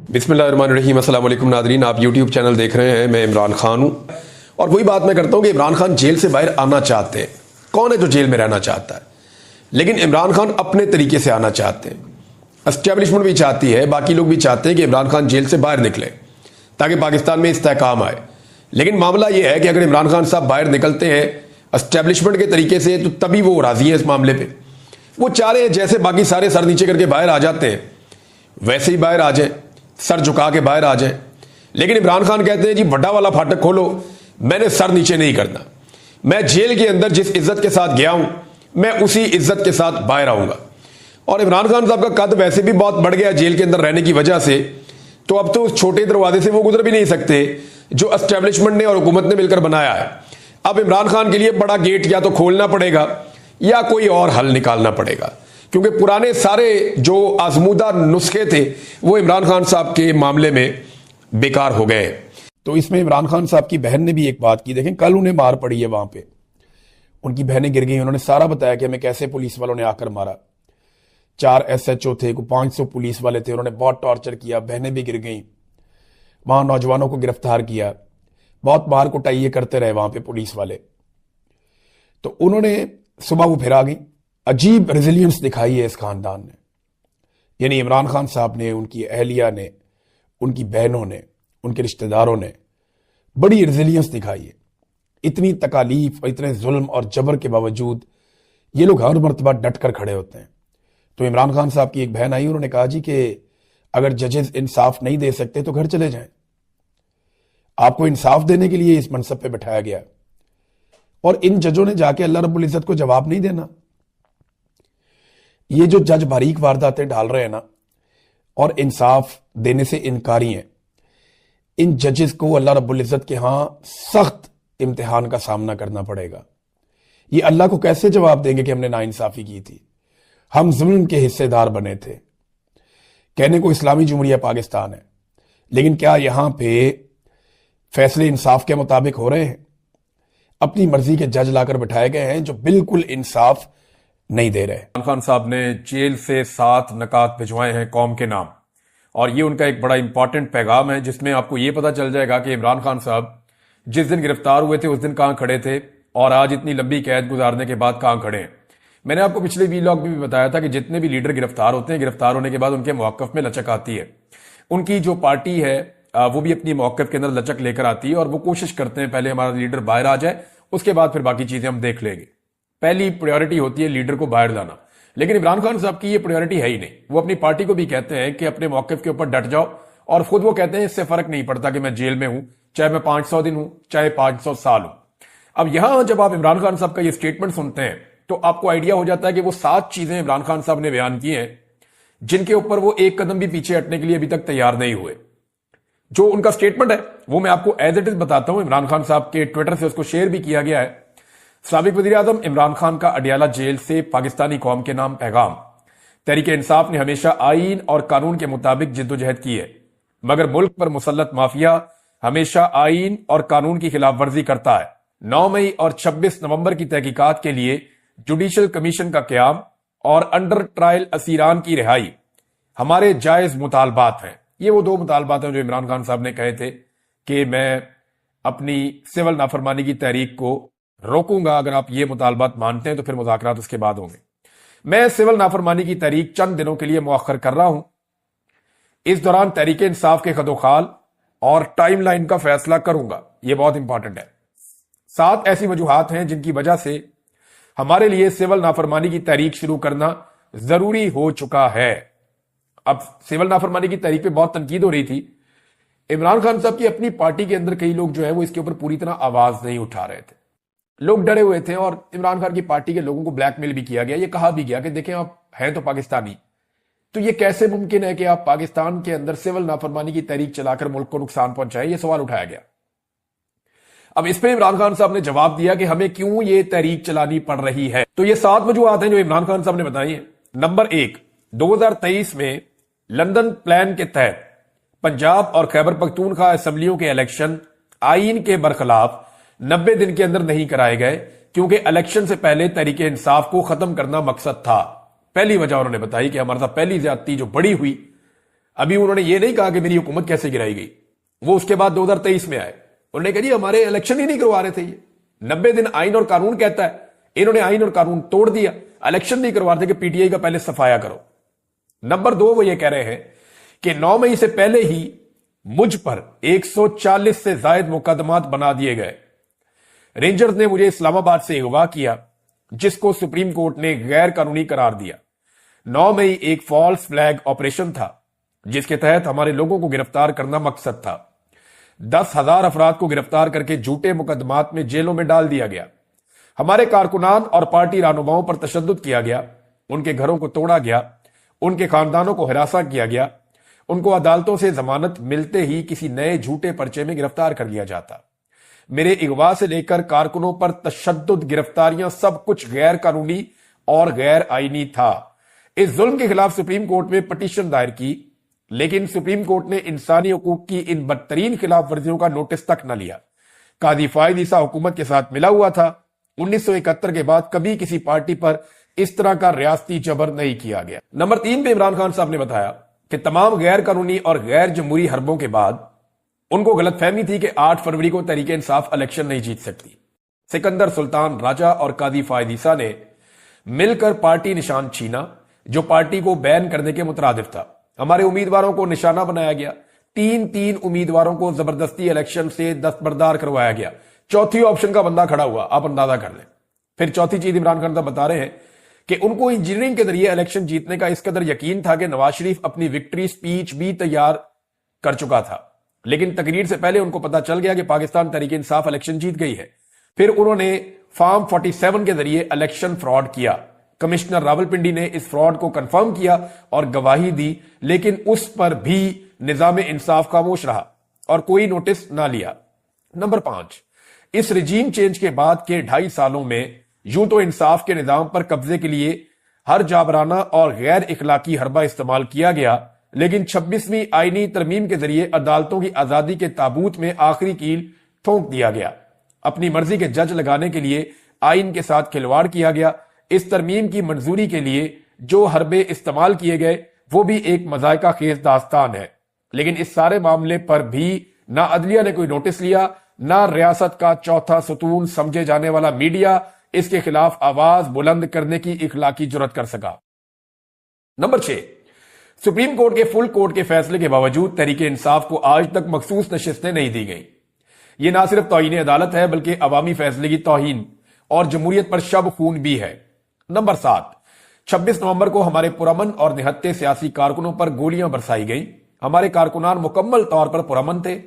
बिस्मिल्लाहिर्रहमानिर्रहीम। अस्सलाम वालेकुम नादरीन, आप यूट्यूब चैनल देख रहे हैं। मैं इमरान खान हूँ और वही बात मैं करता हूँ कि इमरान खान जेल से बाहर आना चाहते हैं। कौन है जो जेल में रहना चाहता है? लेकिन इमरान खान अपने तरीके से आना चाहते हैं। एस्टेब्लिशमेंट भी चाहती है, बाकी लोग भी चाहते हैं कि इमरान खान जेल से बाहर निकले ताकि पाकिस्तान में इस्तेहकाम आए। लेकिन मामला यह है कि अगर इमरान खान साहब बाहर निकलते हैं एस्टेब्लिशमेंट के तरीके से तो तभी वो राजी है इस मामले पे। वो चाह रहे हैं जैसे बाकी सारे सर नीचे करके बाहर आ जाते हैं वैसे ही बाहर आ जाए, सर झुका के बाहर आ जाए। लेकिन इमरान खान कहते हैं जी बड़ा वाला फाटक खोलो, मैंने सर नीचे नहीं करना। मैं जेल के अंदर जिस इज्जत के साथ गया हूं मैं उसी इज्जत के साथ बाहर आऊंगा। और इमरान खान साहब का कद वैसे भी बहुत बढ़ गया जेल के अंदर रहने की वजह से, तो अब तो उस छोटे दरवाजे से वो गुजर भी नहीं सकते जो एस्टेब्लिशमेंट ने और हुकूमत ने मिलकर बनाया है। अब इमरान खान के लिए बड़ा गेट या तो खोलना पड़ेगा या कोई और हल निकालना पड़ेगा, क्योंकि पुराने सारे जो आजमूदा नुस्खे थे वो इमरान खान साहब के मामले में बेकार हो गए। तो इसमें इमरान खान साहब की बहन ने भी एक बात की। देखें, कल उन्हें मार पड़ी है, वहां पे उनकी बहनें गिर गई। उन्होंने सारा बताया कि हमें कैसे पुलिस वालों ने आकर मारा। 4 SHO थे, 500 पुलिस वाले थे, उन्होंने बहुत टॉर्चर किया, बहनें भी गिर गई। वहां नौजवानों को गिरफ्तार किया, बहुत मार कुटाई ये करते रहे वहां पे पुलिस वाले। तो उन्होंने सुबह वो फिर आ गई। अजीब रेजिलियंस दिखाई है इस खानदान ने, यानी इमरान खान साहब ने, उनकी अहलिया ने, उनकी बहनों ने, उनके रिश्तेदारों ने बड़ी रेजिलियंस दिखाई है। इतनी तकालीफ, इतने जुल्म और जबर के बावजूद ये लोग हर मर्तबा डट कर खड़े होते हैं। तो इमरान खान साहब की एक बहन आई, उन्होंने कहा जी कि अगर जजेस इंसाफ नहीं दे सकते तो घर चले जाएं। आपको इंसाफ देने के लिए इस मनसब पे बैठाया गया और इन जजों ने जाके अल्लाह रब्बुल इज्जत को जवाब नहीं देना। ये जो जज बारीक वारदातें डाल रहे हैं ना और इंसाफ देने से इनकारी हैं, इन जजेस को अल्लाह रब्बुल इज्जत के यहां सख्त इम्तिहान का सामना करना पड़ेगा। ये अल्लाह को कैसे जवाब देंगे कि हमने नाइंसाफी की थी, हम जुल्म के हिस्सेदार बने थे। कहने को इस्लामी जमहूरिया पाकिस्तान है, लेकिन क्या यहां पे फैसले इंसाफ के मुताबिक हो रहे हैं? अपनी मर्जी के जज लाकर बिठाए गए हैं जो बिल्कुल इंसाफ नहीं दे रहे। इमरान खान साहब ने जेल से 7 नकात भिजवाए हैं कौम के नाम, और ये उनका एक बड़ा इंपॉर्टेंट पैगाम है जिसमें आपको ये पता चल जाएगा कि इमरान खान साहब जिस दिन गिरफ्तार हुए थे उस दिन कहां खड़े थे और आज इतनी लंबी कैद गुजारने के बाद कहां खड़े हैं। मैंने आपको पिछले वीलॉग में भी बताया था कि जितने भी लीडर गिरफ्तार होते हैं, गिरफ्तार होने के बाद उनके मौकफ में लचक आती है। उनकी जो पार्टी है वो भी अपनी मौकफ के अंदर लचक लेकर आती है और वो कोशिश करते हैं पहले हमारा लीडर बाहर आ जाए, उसके बाद फिर बाकी चीजें हम देख लेंगे। पहली प्रायोरिटी होती है लीडर को बाहर लाना। लेकिन इमरान खान साहब की ये प्रायोरिटी है ही नहीं। वो अपनी पार्टी को भी कहते हैं कि अपने मौकफ के ऊपर डट जाओ, और खुद वो कहते हैं इससे फर्क नहीं पड़ता कि मैं जेल में हूं, चाहे मैं 500 दिन हूं, चाहे 500 साल हूं। अब यहां जब आप इमरान खान साहब का ये स्टेटमेंट सुनते हैं तो आपको आइडिया हो जाता है कि वो 7 चीजें इमरान खान साहब ने बयान की हैं जिनके ऊपर वो एक कदम भी पीछे हटने के लिए अभी तक तैयार नहीं हुए। जो उनका स्टेटमेंट है वो मैं आपको एज इट इज बताता हूं। इमरान खान साहब के ट्विटर से उसको शेयर भी किया गया है। साबिक वजीर आजम इमरान खान का अडियाला जेल से पाकिस्तानी कौम के नाम पैगाम। तहरीक इंसाफ ने हमेशा आईन और कानून के मुताबिक जिद्दोजहद की है, मगर मुल्क पर मुसल्लत माफिया हमेशा आईन और कानून की खिलाफ वर्जी करता है। 9 मई और 26 नवंबर की तहकीकात के लिए जुडिशल कमीशन का क्याम और अंडर ट्रायल असीरान की रिहाई हमारे जायज मुतालबात हैं। ये वो 2 मुतालबात हैं जो इमरान खान साहब ने कहे थे कि मैं अपनी सिविल नाफरमानी की तहरीक को रोकूंगा। अगर आप ये मुतालबात मानते हैं तो फिर मुज़ाकरात उसके बाद होंगे। मैं सिविल नाफरमानी की तहरीक चंद दिनों के लिए मुअख्खर कर रहा हूं। इस दौरान तहरीक इंसाफ के खदोखाल और टाइमलाइन का फैसला करूंगा। यह बहुत इंपॉर्टेंट है। 7 ऐसी वजूहात हैं जिनकी वजह से हमारे लिए सिविल नाफरमानी की तहरीक शुरू करना जरूरी हो चुका है। अब सिविल नाफरमानी की तहरीक पे बहुत तनकीद हो रही थी। इमरान खान साहब की अपनी पार्टी के अंदर कई लोग जो है वो इसके ऊपर पूरी तरह आवाज नहीं उठा रहे थे। लोग डरे हुए थे और इमरान खान की पार्टी के लोगों को ब्लैकमेल भी किया गया। ये कहा भी गया कि देखें आप हैं तो पाकिस्तानी, तो ये कैसे मुमकिन है कि आप पाकिस्तान के अंदर सिविल नाफरमानी की तहरीक चलाकर मुल्क को नुकसान पहुंचाएं। ये सवाल उठाया गया। अब इस पे इमरान खान साहब ने जवाब दिया कि हमें क्यों ये तहरीक चलानी पड़ रही है। तो ये 7 वजूहात हैं जो इमरान खान साहब ने बताई हैं। नंबर 1, 2023 में लंदन प्लान के तहत पंजाब और खैबर पख्तूनख्वा असेंबलियों के इलेक्शन आईन के बरखिलाफ 90 दिन के अंदर नहीं कराए गए, क्योंकि इलेक्शन से पहले तहरीक इंसाफ को खत्म करना मकसद था। पहली वजह उन्होंने बताई कि हमारे साथ पहली ज्यादती जो बड़ी हुई ابھی انہوں نے یہ نہیں کہا کہ میری حکومت کیسے گرائی گئی، وہ اس کے بعد 2023 میں آئے، انہوں نے کہا جی ہمارے الیکشن ہی نہیں کروا رہے تھے، یہ 90 دن آئین اور قانون کہتا ہے، انہوں نے آئین اور قانون توڑ دیا، الیکشن نہیں کروا رہے تھے کہ پی ٹی آئی کا پہلے صفایا کرو۔ نمبر 2، وہ یہ کہہ رہے ہیں کہ 9 مئی سے پہلے ہی مجھ پر 140 سے زائد مقدمات بنا دیے گئے۔ رینجرز نے مجھے اسلام آباد سے اغوا کیا، جس کو سپریم کورٹ نے غیر قانونی قرار دیا۔ 9 مئی ایک فالس فلیگ آپریشن تھا، جس کے تحت ہمارے لوگوں کو گرفتار کرنا مقصد تھا۔ 10,000 افراد کو گرفتار کر کے جھوٹے مقدمات میں جیلوں میں ڈال دیا گیا۔ ہمارے کارکنان اور پارٹی رہنماؤں پر تشدد کیا گیا، ان کے گھروں کو توڑا گیا، ان کے خاندانوں کو ہراساں کیا گیا، ان کو عدالتوں سے ضمانت ملتے ہی کسی نئے جھوٹے پرچے میں گرفتار کر لیا جاتا۔ میرے اغوا سے لے کر کارکنوں پر تشدد، گرفتاریاں، سب کچھ غیر قانونی اور غیر آئینی تھا۔ اس ظلم کے خلاف سپریم کورٹ میں پٹیشن دائر کی، لیکن سپریم کورٹ نے انسانی حقوق کی ان بدترین خلاف ورزیوں کا نوٹس تک نہ لیا۔ قاضی فائد عیسیٰ حکومت کے ساتھ ملا ہوا تھا۔ 1971 کے بعد کبھی کسی پارٹی پر اس طرح کا ریاستی جبر نہیں کیا گیا۔ نمبر 3 پہ عمران خان صاحب نے بتایا کہ تمام غیر قانونی اور غیر جمہوری حربوں کے بعد ان کو غلط فہمی تھی کہ 8 فروری کو تحریک انصاف الیکشن نہیں جیت سکتی۔ سکندر سلطان راجہ اور قاضی فائد عیسیٰ نے مل کر پارٹی نشان چھینا، جو پارٹی کو بین کرنے کے مترادف تھا۔ ہمارے امیدواروں کو نشانہ بنایا گیا، 3 امیدواروں کو زبردستی الیکشن سے دستبردار کروایا گیا، چوتھی آپشن کا بندہ کھڑا ہوا، آپ اندازہ کر لیں۔ پھر چوتھی چیز عمران خان صاحب بتا رہے ہیں کہ ان کو انجینئرنگ کے ذریعے الیکشن جیتنے کا اس قدر یقین تھا کہ نواز شریف اپنی وکٹری سپیچ بھی تیار کر چکا تھا، لیکن تقریر سے پہلے ان کو پتا چل گیا کہ پاکستان تحریک انصاف الیکشن جیت گئی ہے۔ پھر انہوں نے فارم 47 کے ذریعے الیکشن فراڈ کیا۔ کمشنر راولپنڈی نے اس فراڈ کو کنفرم کیا اور گواہی دی، لیکن اس پر بھی نظام انصاف خاموش رہا اور کوئی نوٹس نہ لیا۔ نمبر 5، اس رجیم چینج کے بعد کے 2.5 سالوں میں یوں تو انصاف کے نظام پر قبضے کے لیے ہر جابرانہ اور غیر اخلاقی حربہ استعمال کیا گیا، لیکن 26ویں آئینی ترمیم کے ذریعے عدالتوں کی آزادی کے تابوت میں آخری کیل ٹھونک دیا گیا۔ اپنی مرضی کے جج لگانے کے لیے آئین کے ساتھ کھلواڑ کیا گیا۔ اس ترمیم کی منظوری کے لیے جو حربے استعمال کیے گئے وہ بھی ایک مذائقہ خیز داستان ہے، لیکن اس سارے معاملے پر بھی نہ عدلیہ نے کوئی نوٹس لیا، نہ ریاست کا چوتھا ستون سمجھے جانے والا میڈیا اس کے خلاف آواز بلند کرنے کی اخلاقی جرات کر سکا۔ نمبر 6، سپریم کورٹ کے فل کورٹ کے فیصلے کے باوجود تحریک انصاف کو آج تک مخصوص نشستیں نہیں دی گئی۔ یہ نہ صرف توہین عدالت ہے بلکہ عوامی فیصلے کی توہین اور جمہوریت پر شب خون بھی ہے۔ نمبر 7، 26 نومبر کو ہمارے پرامن اور نہتے سیاسی کارکنوں پر گولیاں برسائی گئیں۔ ہمارے کارکنان مکمل طور پر پرامن تھے،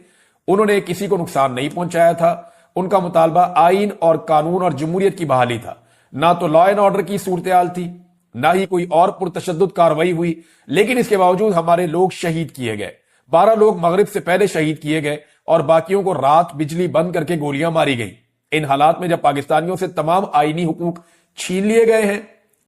انہوں نے کسی کو نقصان نہیں پہنچایا تھا۔ ان کا مطالبہ آئین اور قانون اور جمہوریت کی بحالی تھا، نہ تو لا اینڈ آرڈر کی صورتحال تھی، نہ ہی کوئی اور پرتشدد کارروائی ہوئی، لیکن اس کے باوجود ہمارے لوگ شہید کیے گئے۔ 12 لوگ مغرب سے پہلے شہید کیے گئے اور باقیوں کو رات بجلی بند کر کے گولیاں ماری گئیں۔ ان حالات میں جب پاکستانیوں سے تمام آئینی حقوق چھین لیے گئے ہیں